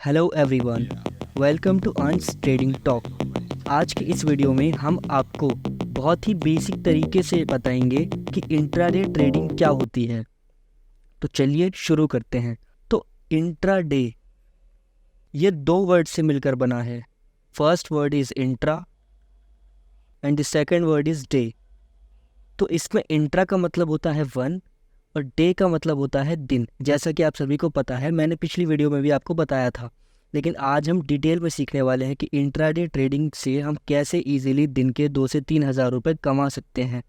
Hello everyone, welcome to अंश trading talk. आज के इस वीडियो में हम आपको बहुत ही बेसिक तरीके से बताएंगे कि इंट्राडे ट्रेडिंग क्या होती है। तो चलिए शुरू करते हैं। तो इंट्राडे ये दो वर्ड से मिलकर बना है। First word is intra and the second word is day. तो इसमें इंट्रा का मतलब होता है वन और डे का मतलब होता है दिन। जैसा कि आप सभी को पता है, मैंने पिछली वीडियो में भी आपको बताया था, लेकिन आज हम डिटेल में सीखने वाले हैं कि इंट्राडे ट्रेडिंग से हम कैसे इजीली दिन के 2 से 3 हज़ार रुपये कमा सकते हैं।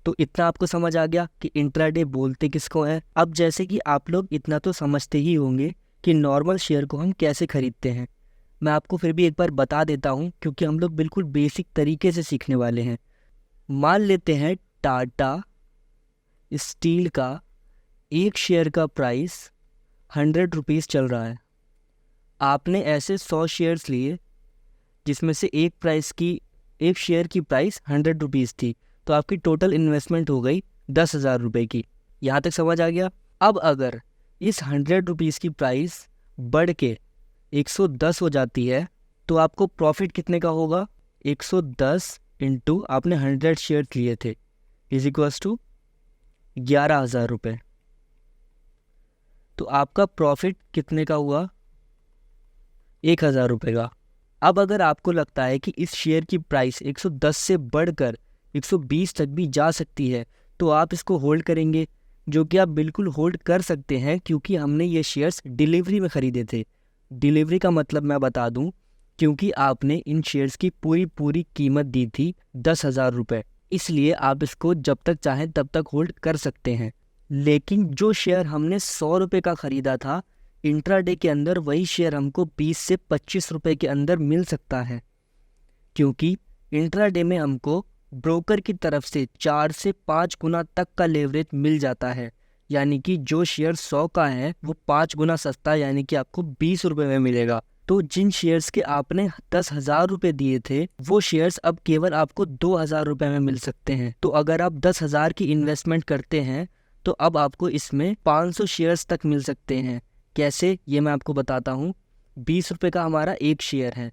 तो इतना आपको समझ आ गया कि इंट्राडे बोलते किसको है। अब जैसे कि आप लोग इतना तो समझते ही होंगे कि नॉर्मल शेयर को हम कैसे खरीदते हैं, मैं आपको फिर भी एक बार बता देता हूँ, क्योंकि हम लोग बिल्कुल बेसिक तरीके से सीखने वाले हैं। मान लेते हैं टाटा स्टील का एक शेयर का प्राइस 100 रुपीज़ चल रहा है। आपने ऐसे 100 शेयर्स लिए जिसमें से एक शेयर की प्राइस 100 रुपीज़ थी, तो आपकी टोटल इन्वेस्टमेंट हो गई 10,000 रुपये की। यहाँ तक समझ आ गया। अब अगर इस 100 रुपीज़ की प्राइस बढ़ के 110 हो जाती है तो आपको प्रॉफिट कितने का होगा? 110 इंटू आपने 100 शेयर लिए थे इज इक्वल्स टू 11,000 रुपये। तो आपका प्रॉफिट कितने का हुआ? 1,000 रुपये का। अब अगर आपको लगता है कि इस शेयर की प्राइस 110 से बढ़कर 120 तक भी जा सकती है, तो आप इसको होल्ड करेंगे, जो कि आप बिल्कुल होल्ड कर सकते हैं, क्योंकि हमने ये शेयर्स डिलीवरी में ख़रीदे थे। डिलीवरी का मतलब मैं बता दूं, क्योंकि आपने इन शेयर्स की पूरी कीमत दी थी 10,000 रुपये, इसलिए आप इसको जब तक चाहें तब तक होल्ड कर सकते हैं। लेकिन जो शेयर हमने 100 रुपये का ख़रीदा था, इंट्राडे के अंदर वही शेयर हमको 20 से 25 रुपये के अंदर मिल सकता है, क्योंकि इंट्राडे में हमको ब्रोकर की तरफ से 4 से 5 गुना तक का लेवरेज मिल जाता है। यानी कि जो शेयर 100 का है वो 5 गुना सस्ता, यानी कि आपको 20 रुपये में मिलेगा। तो जिन शेयर्स के आपने 10,000 रुपये दिए थे, वो शेयर्स अब केवल आपको 2,000 रुपये में मिल सकते हैं। तो अगर आप 10,000 की इन्वेस्टमेंट करते हैं तो अब आपको इसमें 500 शेयर्स तक मिल सकते हैं। कैसे, ये मैं आपको बताता हूँ। 20 रुपये का हमारा एक शेयर है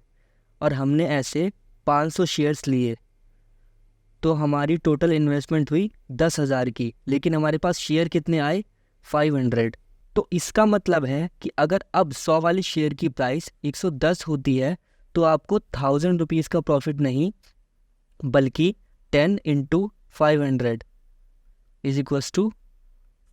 और हमने ऐसे 500 शेयर्स लिए, तो हमारी टोटल इन्वेस्टमेंट हुई 10,000 की, लेकिन हमारे पास शेयर कितने आए? 500। तो इसका मतलब है कि अगर अब 100 वाली शेयर की प्राइस 110 होती है तो आपको 1,000 रुपीज़ का प्रॉफिट नहीं, बल्कि 10 into 500 is equals to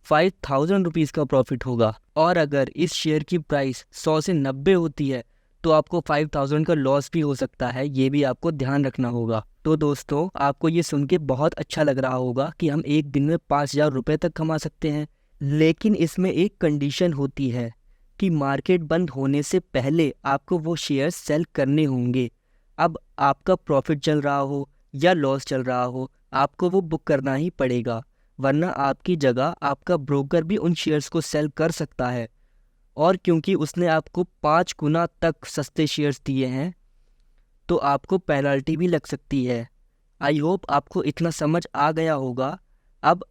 5,000 rupees का प्रॉफिट होगा। और अगर इस शेयर की प्राइस 100 से 90 होती है तो आपको 5,000 का लॉस भी हो सकता है, ये भी आपको ध्यान रखना होगा। तो दोस्तों, आपको ये सुन के बहुत अच्छा लग रहा होगा कि हम एक दिन में 5,000 रुपये तक कमा सकते हैं, लेकिन इसमें एक कंडीशन होती है कि मार्केट बंद होने से पहले आपको वो शेयर सेल करने होंगे। अब आपका प्रॉफिट चल रहा हो या लॉस चल रहा हो, आपको वो बुक करना ही पड़ेगा, वरना आपकी जगह आपका ब्रोकर भी उन शेयर्स को सेल कर सकता है। और क्योंकि उसने आपको 5 गुना तक सस्ते शेयर्स दिए हैं, तो आपको पेनल्टी भी लग सकती है। आई होप आपको इतना समझ आ गया होगा। अब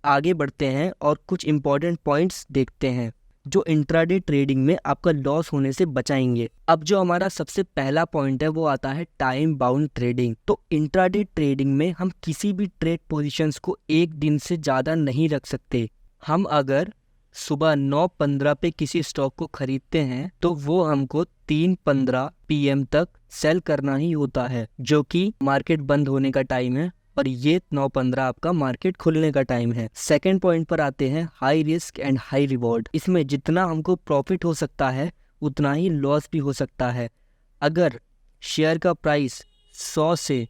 आगे बढ़ते हैं और कुछ इम्पॉर्टेंट पॉइंट्स देखते हैं जो इंट्राडे ट्रेडिंग में आपका लॉस होने से बचाएंगे। अब जो हमारा सबसे पहला पॉइंट है वो आता है टाइम बाउंड ट्रेडिंग। तो इंट्राडे ट्रेडिंग में हम किसी भी ट्रेड पोजीशंस को एक दिन से ज़्यादा नहीं रख सकते। हम अगर सुबह 9:15 पे किसी स्टॉक को खरीदते हैं तो वो हमको 3:15 PM तक सेल करना ही होता है, जो कि मार्केट बंद होने का टाइम है, और ये 9:15 आपका मार्केट खुलने का टाइम है। सेकंड पॉइंट पर आते हैं high risk and high reward. इसमें जितना हमको प्रॉफिट हो सकता है उतना ही लॉस भी हो सकता है। अगर शेयर का प्राइस 100 से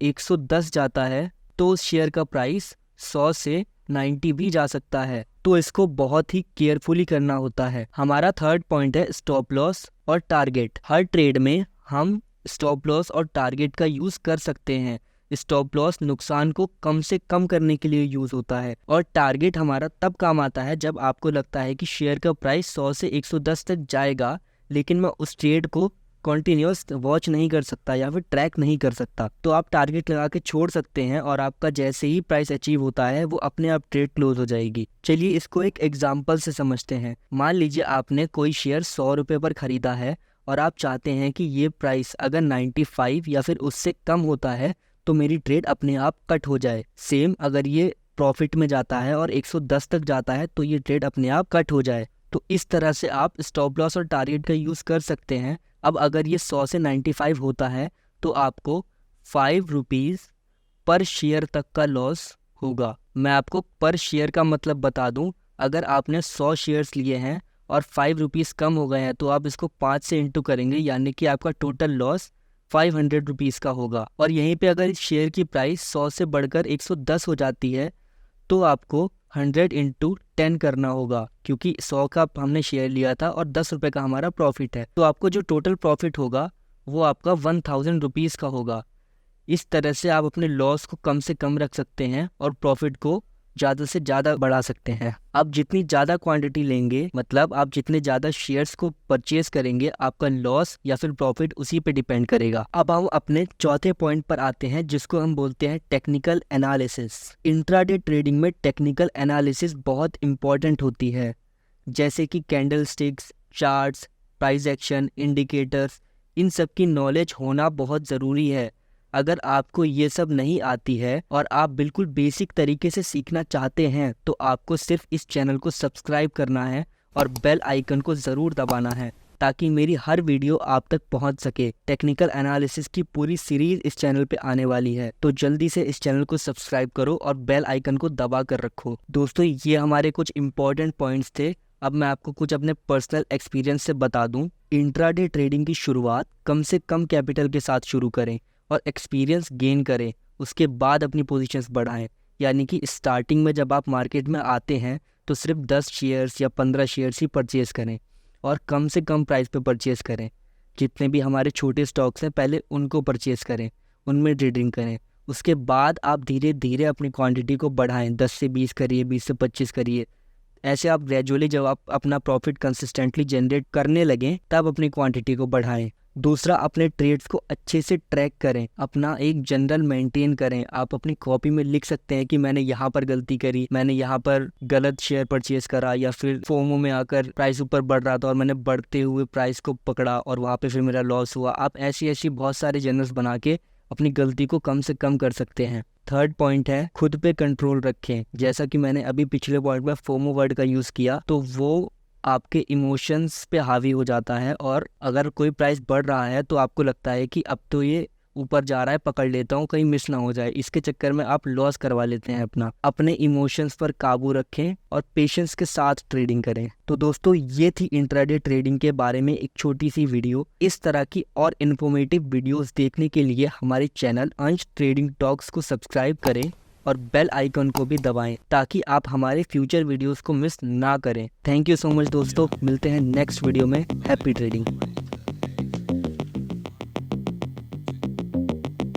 110 जाता है तो उस शेयर का प्राइस 100 से 90 भी जा सकता है, तो इसको बहुत ही केयरफुली करना होता है। हमारा थर्ड पॉइंट है स्टॉप लॉस और टारगेट। हर ट्रेड में हम स्टॉप लॉस और टारगेट का यूज़ कर सकते हैं। स्टॉप लॉस नुकसान को कम से कम करने के लिए यूज़ होता है, और टारगेट हमारा तब काम आता है जब आपको लगता है कि शेयर का प्राइस 100 से 110 तक जाएगा, लेकिन मैं उस ट्रेड को कॉन्टिन्यूस वॉच नहीं कर सकता या फिर ट्रैक नहीं कर सकता, तो आप टारगेट लगा के छोड़ सकते हैं और आपका जैसे ही प्राइस अचीव होता है वो अपने आप ट्रेड क्लोज हो जाएगी। चलिए इसको एक एग्जांपल से समझते हैं। मान लीजिए आपने कोई शेयर 100 रुपये पर खरीदा है और आप चाहते हैं कि ये प्राइस अगर 95 या फिर उससे कम होता है तो मेरी ट्रेड अपने आप कट हो जाए। सेम अगर ये प्रॉफिट में जाता है और 110 तक जाता है तो ये ट्रेड अपने आप कट हो जाए। तो इस तरह से आप स्टॉप लॉस और टारगेट का यूज़ कर सकते हैं। अब अगर ये 100 से 95 होता है तो आपको 5 रुपीज़ पर शेयर तक का लॉस होगा। मैं आपको पर शेयर का मतलब बता दूं, अगर आपने 100 शेयर्स लिए हैं और 5 रुपीज़ कम हो गए हैं तो आप इसको 5 से इंटू करेंगे, यानी कि आपका टोटल लॉस 500 रुपीज़ का होगा। और यहीं पे अगर इस शेयर की प्राइस 100 से बढ़कर 110 हो जाती है तो आपको 100 इंटू 10 करना होगा, क्योंकि 100 का हमने शेयर लिया था और 10 रुपये का हमारा प्रॉफिट है। तो आपको जो टोटल प्रॉफिट होगा वो आपका 1000 रुपीज़ का होगा। इस तरह से आप अपने लॉस को कम से कम रख सकते हैं और प्रॉफिट को ज़्यादा से ज़्यादा बढ़ा सकते हैं। आप जितनी ज़्यादा क्वांटिटी लेंगे, मतलब आप जितने ज़्यादा शेयर्स को परचेज करेंगे, आपका लॉस या फिर प्रॉफिट उसी पे डिपेंड करेगा। अब हम अपने चौथे पॉइंट पर आते हैं जिसको हम बोलते हैं टेक्निकल एनालिसिस। इंट्राडे ट्रेडिंग में टेक्निकल एनालिसिस बहुत इंपॉर्टेंट होती है, जैसे कि candle sticks, charts, price action, indicators, इन सब की नॉलेज होना बहुत ज़रूरी है। अगर आपको ये सब नहीं आती है और आप बिल्कुल बेसिक तरीके से सीखना चाहते हैं तो आपको सिर्फ इस चैनल को सब्सक्राइब करना है और बेल आइकन को ज़रूर दबाना है ताकि मेरी हर वीडियो आप तक पहुंच सके। टेक्निकल एनालिसिस की पूरी सीरीज इस चैनल पे आने वाली है, तो जल्दी से इस चैनल को सब्सक्राइब करो और बेल आइकन को दबा कर रखो। दोस्तों, ये हमारे कुछ इंपॉर्टेंट पॉइंट्स थे। अब मैं आपको कुछ अपने पर्सनल एक्सपीरियंस से बता दूं। इंट्राडे ट्रेडिंग की शुरुआत कम से कम कैपिटल के साथ शुरू करें और एक्सपीरियंस गेन करें, उसके बाद अपनी पोजीशंस बढ़ाएं। यानी कि स्टार्टिंग में जब आप मार्केट में आते हैं तो सिर्फ 10 शेयर्स या 15 शेयर्स ही परचेज़ करें और कम से कम प्राइस पे परचेज़ करें। जितने भी हमारे छोटे स्टॉक्स हैं पहले उनको परचेज़ करें, उनमें ट्रेडिंग करें। उसके बाद आप धीरे धीरे अपनी क्वांटिटी को बढ़ाएं, 10 से 20 करिए, 20 से 25 करिए। ऐसे आप ग्रेजुअली जब आप अपना प्रॉफिट कंसिस्टेंटली जनरेट करने लगें तब अपनी क्वांटिटी को बढ़ाएं। दूसरा, अपने ट्रेड्स को अच्छे से ट्रैक करें, अपना एक जनरल मेंटेन करें। आप अपनी कॉपी में लिख सकते हैं कि मैंने यहाँ पर गलती करी, मैंने यहाँ पर गलत शेयर परचेज करा, या फिर फोमो में आकर प्राइस ऊपर बढ़ रहा था और मैंने बढ़ते हुए प्राइस को पकड़ा और वहाँ पे फिर मेरा लॉस हुआ। आप ऐसी बहुत सारे जर्नल्स बना के अपनी गलती को कम से कम कर सकते हैं। थर्ड पॉइंट है, खुद पे कंट्रोल रखें। जैसा कि मैंने अभी पिछले पॉइंट में फोमो वर्ड का यूज़ किया, तो वो आपके इमोशंस पे हावी हो जाता है और अगर कोई प्राइस बढ़ रहा है तो आपको लगता है कि अब तो ये ऊपर जा रहा है, पकड़ लेता हूँ कहीं मिस ना हो जाए। इसके चक्कर में आप लॉस करवा लेते हैं अपना। अपने इमोशंस पर काबू रखें और पेशेंस के साथ ट्रेडिंग करें। तो दोस्तों, ये थी इंट्राडे ट्रेडिंग के बारे में एक छोटी सी वीडियो। इस तरह की और इन्फॉर्मेटिव वीडियोस देखने के लिए हमारे चैनल अंश ट्रेडिंग टॉक्स को सब्सक्राइब करें और बेल आइकन को भी दबाएं ताकि आप हमारे फ्यूचर वीडियोस को मिस ना करें। थैंक यू सो मच दोस्तों, मिलते हैं नेक्स्ट वीडियो में। Happy trading.